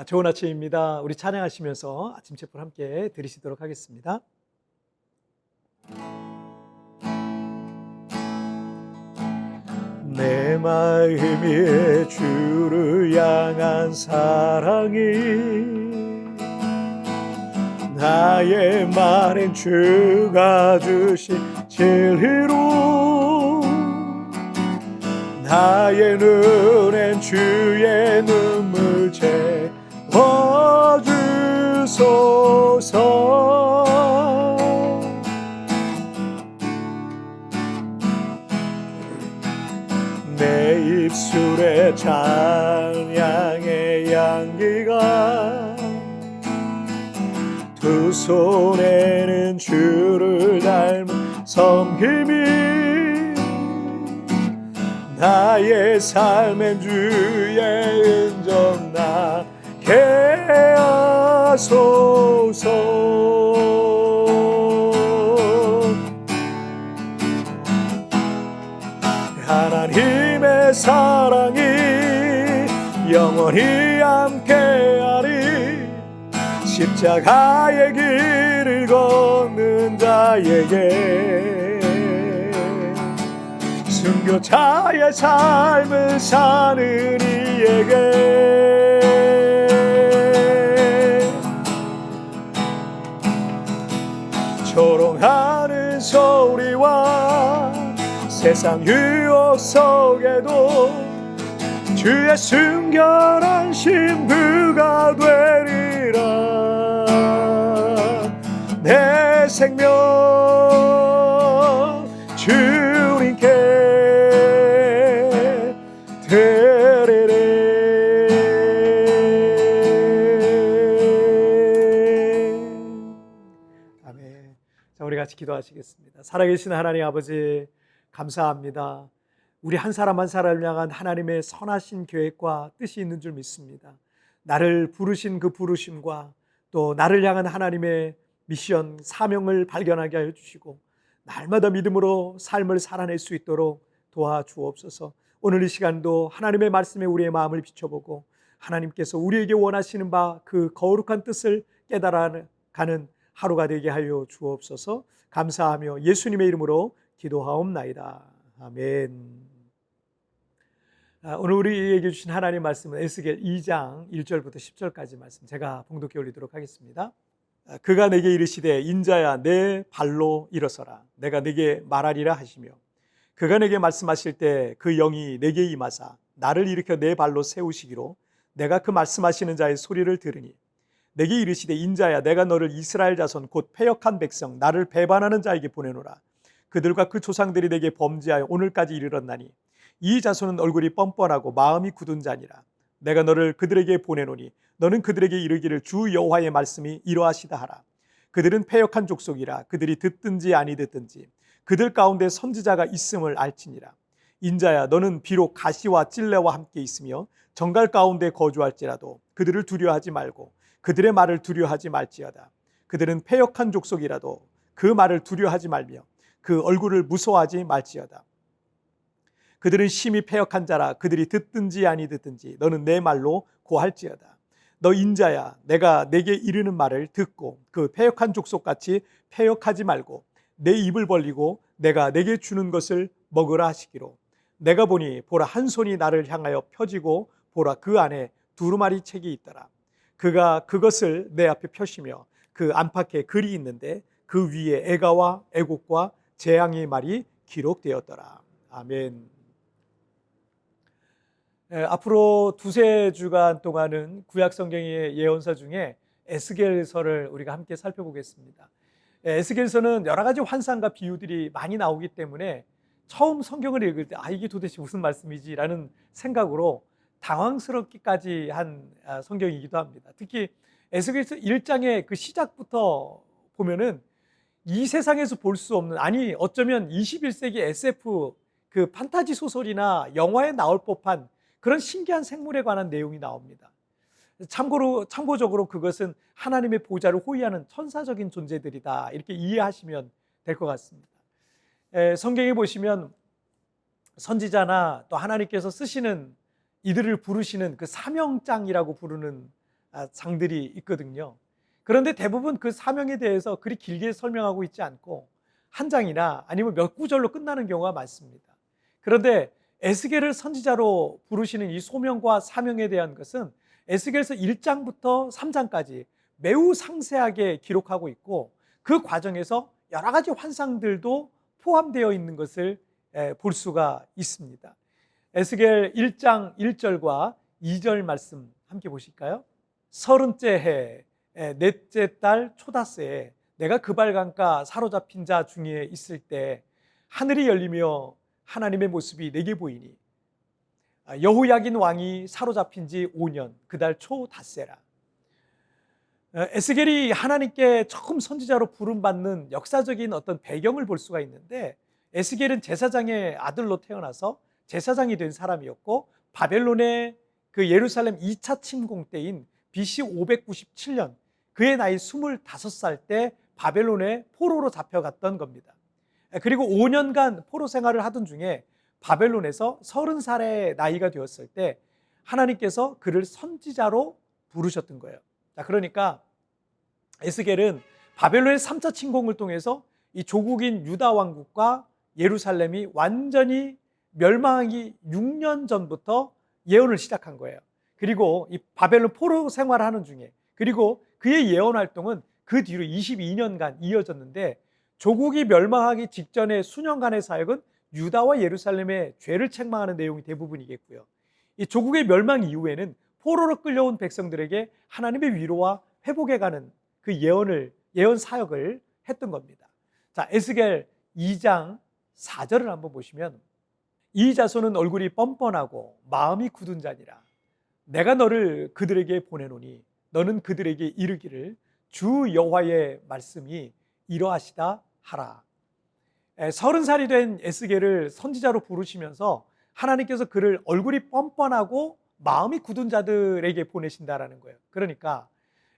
좋은 아침입니다. 우리 찬양하시면서 아침 책을 함께 들으시도록 하겠습니다. 내 마음이 주를 향한 사랑이 나의 말엔 주가 주신 진리로 나의 눈엔 주의 눈물 채워주소서. 내 입술에 찬양의 향기가 두 손에는 주를 닮은 섬김이 나의 삶엔 주의 은정 나게 하소서. 하나님의 사랑이 영원히 함께하리. 십자가의 길을 걷는 자에게 순교자의 삶을 사는 이에게 조롱하는 소리와 세상 유혹 속에도 주의 순결한 신부가 되리라. 내 생명 주님께 드리리. 아멘. 자, 우리 같이 기도하시겠습니다. 살아계신 하나님 아버지, 감사합니다. 우리 한 사람 한 사람을 향한 하나님의 선하신 계획과 뜻이 있는 줄 믿습니다. 나를 부르신 그 부르심과 또 나를 향한 하나님의 미션, 사명을 발견하게 하여 주시고 날마다 믿음으로 삶을 살아낼 수 있도록 도와주옵소서. 오늘 이 시간도 하나님의 말씀에 우리의 마음을 비춰보고 하나님께서 우리에게 원하시는 바 그 거룩한 뜻을 깨달아가는 하루가 되게 하여 주옵소서. 감사하며 예수님의 이름으로 기도하옵나이다. 아멘. 오늘 우리에게 주신 하나님의 말씀은 에스겔 2장 1절부터 10절까지 말씀 제가 봉독해 올리도록 하겠습니다. 그가 내게 이르시되 인자야 내 발로 일어서라. 내가 내게 말하리라 하시며 그가 내게 말씀하실 때 그 영이 내게 임하사 나를 일으켜 내 발로 세우시기로 내가 그 말씀하시는 자의 소리를 들으니 내게 이르시되 인자야 내가 너를 이스라엘 자손 곧 패역한 백성 나를 배반하는 자에게 보내노라. 그들과 그 조상들이 내게 범죄하여 오늘까지 이르렀나니 이 자손은 얼굴이 뻔뻔하고 마음이 굳은 자니라. 내가 너를 그들에게 보내노니 너는 그들에게 이르기를 주 여호와의 말씀이 이러하시다 하라. 그들은 패역한 족속이라. 그들이 듣든지 아니 듣든지 그들 가운데 선지자가 있음을 알지니라. 인자야 너는 비록 가시와 찔레와 함께 있으며 정갈 가운데 거주할지라도 그들을 두려워하지 말고 그들의 말을 두려워하지 말지어다. 그들은 패역한 족속이라도 그 말을 두려워하지 말며 그 얼굴을 무서워하지 말지어다. 그들은 심히 패역한 자라. 그들이 듣든지 아니 듣든지 너는 내 말로 고할지어다. 너 인자야 내가 내게 이르는 말을 듣고 그 패역한 족속같이 패역하지 말고 내 입을 벌리고 내가 내게 주는 것을 먹으라 하시기로. 내가 보니 보라 한 손이 나를 향하여 펴지고 보라 그 안에 두루마리 책이 있더라. 그가 그것을 내 앞에 펴시며 그 안팎에 글이 있는데 그 위에 애가와 애곡과 재앙의 말이 기록되었더라. 아멘. 앞으로 두세 주간 동안은 구약 성경의 예언서 중에 에스겔서를 우리가 함께 살펴보겠습니다. 에스겔서는 여러 가지 환상과 비유들이 많이 나오기 때문에 처음 성경을 읽을 때 이게 도대체 무슨 말씀이지? 라는 생각으로 당황스럽기까지 한 성경이기도 합니다. 특히 에스겔서 1장의 그 시작부터 보면은 이 세상에서 볼 수 없는, 아니 어쩌면 21세기 SF 그 판타지 소설이나 영화에 나올 법한 그런 신기한 생물에 관한 내용이 나옵니다. 참고적으로 그것은 하나님의 보좌를 호위하는 천사적인 존재들이다, 이렇게 이해하시면 될 것 같습니다. 성경에 보시면 선지자나 또 하나님께서 쓰시는 이들을 부르시는 그 사명장이라고 부르는 장들이 있거든요. 그런데 대부분 그 사명에 대해서 그리 길게 설명하고 있지 않고 한 장이나 아니면 몇 구절로 끝나는 경우가 많습니다. 그런데 에스겔을 선지자로 부르시는 이 소명과 사명에 대한 것은 에스겔서 1장부터 3장까지 매우 상세하게 기록하고 있고 그 과정에서 여러 가지 환상들도 포함되어 있는 것을 볼 수가 있습니다. 에스겔 1장 1절과 2절 말씀 함께 보실까요? 서른째 해 넷째 달 초다새에 내가 그발강가 사로잡힌 자 중에 있을 때 하늘이 열리며 하나님의 모습이 내게 보이니 여호야긴 왕이 사로잡힌 지 5년 그 달 초닷새라. 에스겔이 하나님께 처음 선지자로 부름받는 역사적인 어떤 배경을 볼 수가 있는데 에스겔은 제사장의 아들로 태어나서 제사장이 된 사람이었고 바벨론의 그 예루살렘 2차 침공 때인 BC 597년 그의 나이 25살 때 바벨론의 포로로 잡혀갔던 겁니다. 그리고 5년간 포로 생활을 하던 중에 바벨론에서 30살의 나이가 되었을 때 하나님께서 그를 선지자로 부르셨던 거예요. 자, 그러니까 에스겔은 바벨론의 3차 침공을 통해서 이 조국인 유다 왕국과 예루살렘이 완전히 멸망하기 6년 전부터 예언을 시작한 거예요. 그리고 이 바벨론 포로 생활하는 중에 그리고 그의 예언 활동은 그 뒤로 22년간 이어졌는데 조국이 멸망하기 직전의 수년간의 사역은 유다와 예루살렘의 죄를 책망하는 내용이 대부분이겠고요. 이 조국의 멸망 이후에는 포로로 끌려온 백성들에게 하나님의 위로와 회복에 가는 그 예언 사역을 했던 겁니다. 자, 에스겔 2장 4절을 한번 보시면 이 자손은 얼굴이 뻔뻔하고 마음이 굳은 자니라. 내가 너를 그들에게 보내노니 너는 그들에게 이르기를 주 여호와의 말씀이 이러하시다 하라. 30살이 된 에스겔을 선지자로 부르시면서 하나님께서 그를 얼굴이 뻔뻔하고 마음이 굳은 자들에게 보내신다라는 거예요. 그러니까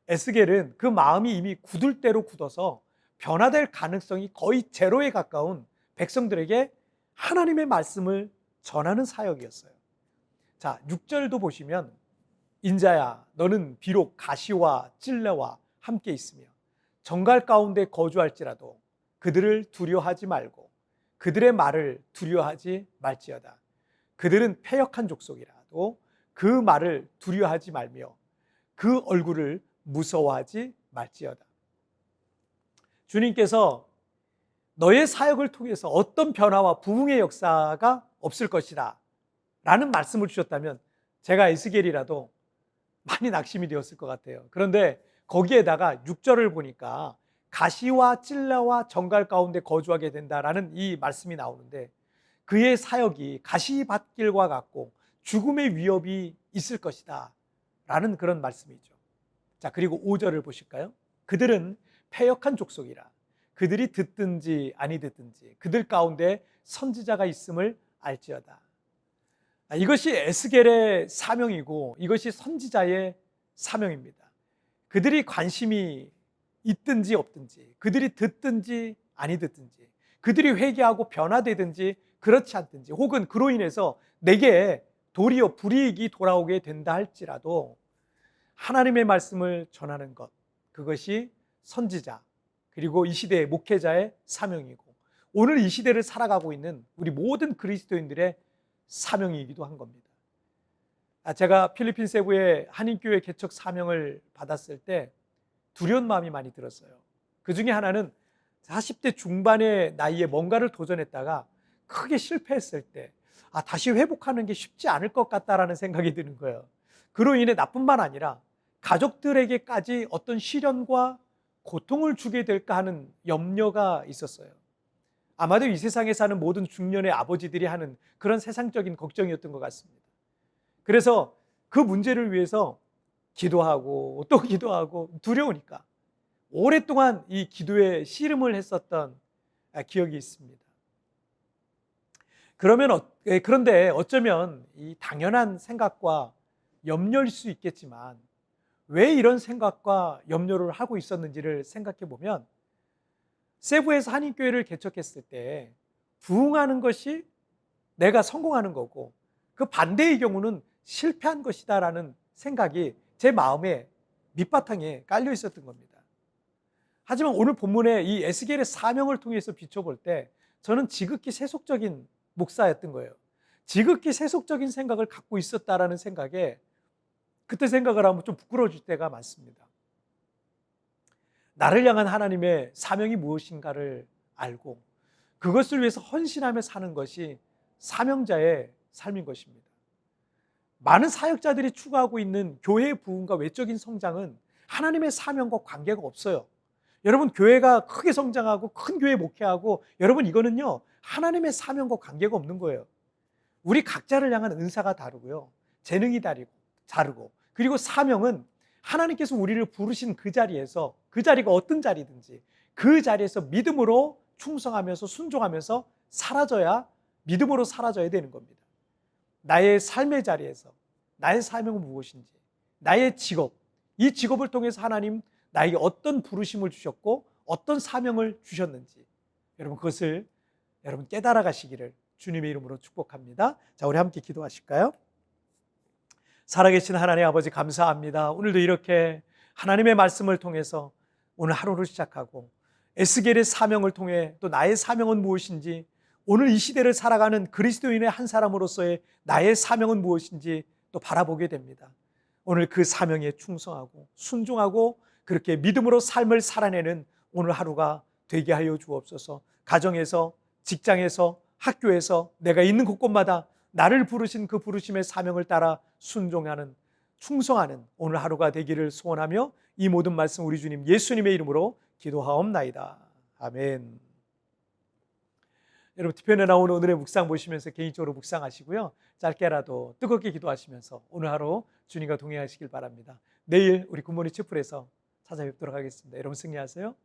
에스겔은 그 마음이 이미 굳을 대로 굳어서 변화될 가능성이 거의 제로에 가까운 백성들에게 하나님의 말씀을 전하는 사역이었어요. 자, 6절도 보시면 인자야 너는 비록 가시와 찔레와 함께 있으며 정갈 가운데 거주할지라도 그들을 두려워하지 말고 그들의 말을 두려워하지 말지어다. 그들은 패역한 족속이라도 그 말을 두려워하지 말며 그 얼굴을 무서워하지 말지어다. 주님께서 너의 사역을 통해서 어떤 변화와 부흥의 역사가 없을 것이다 라는 말씀을 주셨다면 제가 에스겔이라도 많이 낙심이 되었을 것 같아요. 그런데 거기에다가 6절을 보니까 가시와 찔레와 정갈 가운데 거주하게 된다라는 이 말씀이 나오는데 그의 사역이 가시밭길과 같고 죽음의 위협이 있을 것이다 라는 그런 말씀이죠. 자, 그리고 5절을 보실까요? 그들은 패역한 족속이라 그들이 듣든지 아니 듣든지 그들 가운데 선지자가 있음을 알지어다. 이것이 에스겔의 사명이고 이것이 선지자의 사명입니다. 그들이 관심이 있든지 없든지 그들이 듣든지 아니 듣든지 그들이 회개하고 변화되든지 그렇지 않든지 혹은 그로 인해서 내게 도리어 불이익이 돌아오게 된다 할지라도 하나님의 말씀을 전하는 것, 그것이 선지자 그리고 이 시대의 목회자의 사명이고 오늘 이 시대를 살아가고 있는 우리 모든 그리스도인들의 사명이기도 한 겁니다. 제가 필리핀 세부의 한인교회 개척 사명을 받았을 때 두려운 마음이 많이 들었어요. 그 중에 하나는 40대 중반의 나이에 뭔가를 도전했다가 크게 실패했을 때 다시 회복하는 게 쉽지 않을 것 같다라는 생각이 드는 거예요. 그로 인해 나뿐만 아니라 가족들에게까지 어떤 시련과 고통을 주게 될까 하는 염려가 있었어요. 아마도 이 세상에 사는 모든 중년의 아버지들이 하는 그런 세상적인 걱정이었던 것 같습니다. 그래서 그 문제를 위해서 기도하고 또 기도하고 두려우니까 오랫동안 이 기도에 씨름을 했었던 기억이 있습니다. 그런데 어쩌면 이 당연한 생각과 염려일 수 있겠지만 왜 이런 생각과 염려를 하고 있었는지를 생각해 보면 세부에서 한인교회를 개척했을 때 부흥하는 것이 내가 성공하는 거고 그 반대의 경우는 실패한 것이다라는 생각이 제 마음에 밑바탕에 깔려 있었던 겁니다. 하지만 오늘 본문의 이 에스겔의 사명을 통해서 비춰볼 때 저는 지극히 세속적인 목사였던 거예요. 지극히 세속적인 생각을 갖고 있었다라는 생각에 그때 생각을 하면 좀 부끄러워질 때가 많습니다. 나를 향한 하나님의 사명이 무엇인가를 알고 그것을 위해서 헌신하며 사는 것이 사명자의 삶인 것입니다. 많은 사역자들이 추구하고 있는 교회의 부흥과 외적인 성장은 하나님의 사명과 관계가 없어요. 여러분, 교회가 크게 성장하고 큰 교회 목회하고 여러분, 이거는요 하나님의 사명과 관계가 없는 거예요. 우리 각자를 향한 은사가 다르고요, 재능이 다르고, 그리고 사명은 하나님께서 우리를 부르신 그 자리에서, 그 자리가 어떤 자리든지 그 자리에서 믿음으로 충성하면서 순종하면서 믿음으로 사라져야 되는 겁니다. 나의 삶의 자리에서 나의 사명은 무엇인지, 나의 직업, 이 직업을 통해서 하나님 나에게 어떤 부르심을 주셨고 어떤 사명을 주셨는지 여러분, 그것을 여러분 깨달아 가시기를 주님의 이름으로 축복합니다. 자, 우리 함께 기도하실까요? 살아계신 하나님 아버지, 감사합니다. 오늘도 이렇게 하나님의 말씀을 통해서 오늘 하루를 시작하고 에스겔의 사명을 통해 또 나의 사명은 무엇인지, 오늘 이 시대를 살아가는 그리스도인의 한 사람으로서의 나의 사명은 무엇인지 또 바라보게 됩니다. 오늘 그 사명에 충성하고 순종하고 그렇게 믿음으로 삶을 살아내는 오늘 하루가 되게 하여 주옵소서. 가정에서, 직장에서, 학교에서, 내가 있는 곳곳마다 나를 부르신 그 부르심의 사명을 따라 순종하는, 충성하는 오늘 하루가 되기를 소원하며 이 모든 말씀 우리 주님 예수님의 이름으로 기도하옵나이다. 아멘. 여러분, 뒤편에 나오는 오늘의 묵상 보시면서 개인적으로 묵상하시고요, 짧게라도 뜨겁게 기도하시면서 오늘 하루 주님과 동행하시길 바랍니다. 내일 우리 굿모닝 촛불에서 찾아뵙도록 하겠습니다. 여러분, 승리하세요.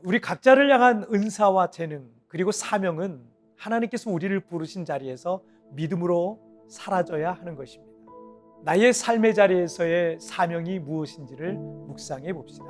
우리 각자를 향한 은사와 재능 그리고 사명은 하나님께서 우리를 부르신 자리에서 믿음으로 사라져야 하는 것입니다. 나의 삶의 자리에서의 사명이 무엇인지를 묵상해 봅시다.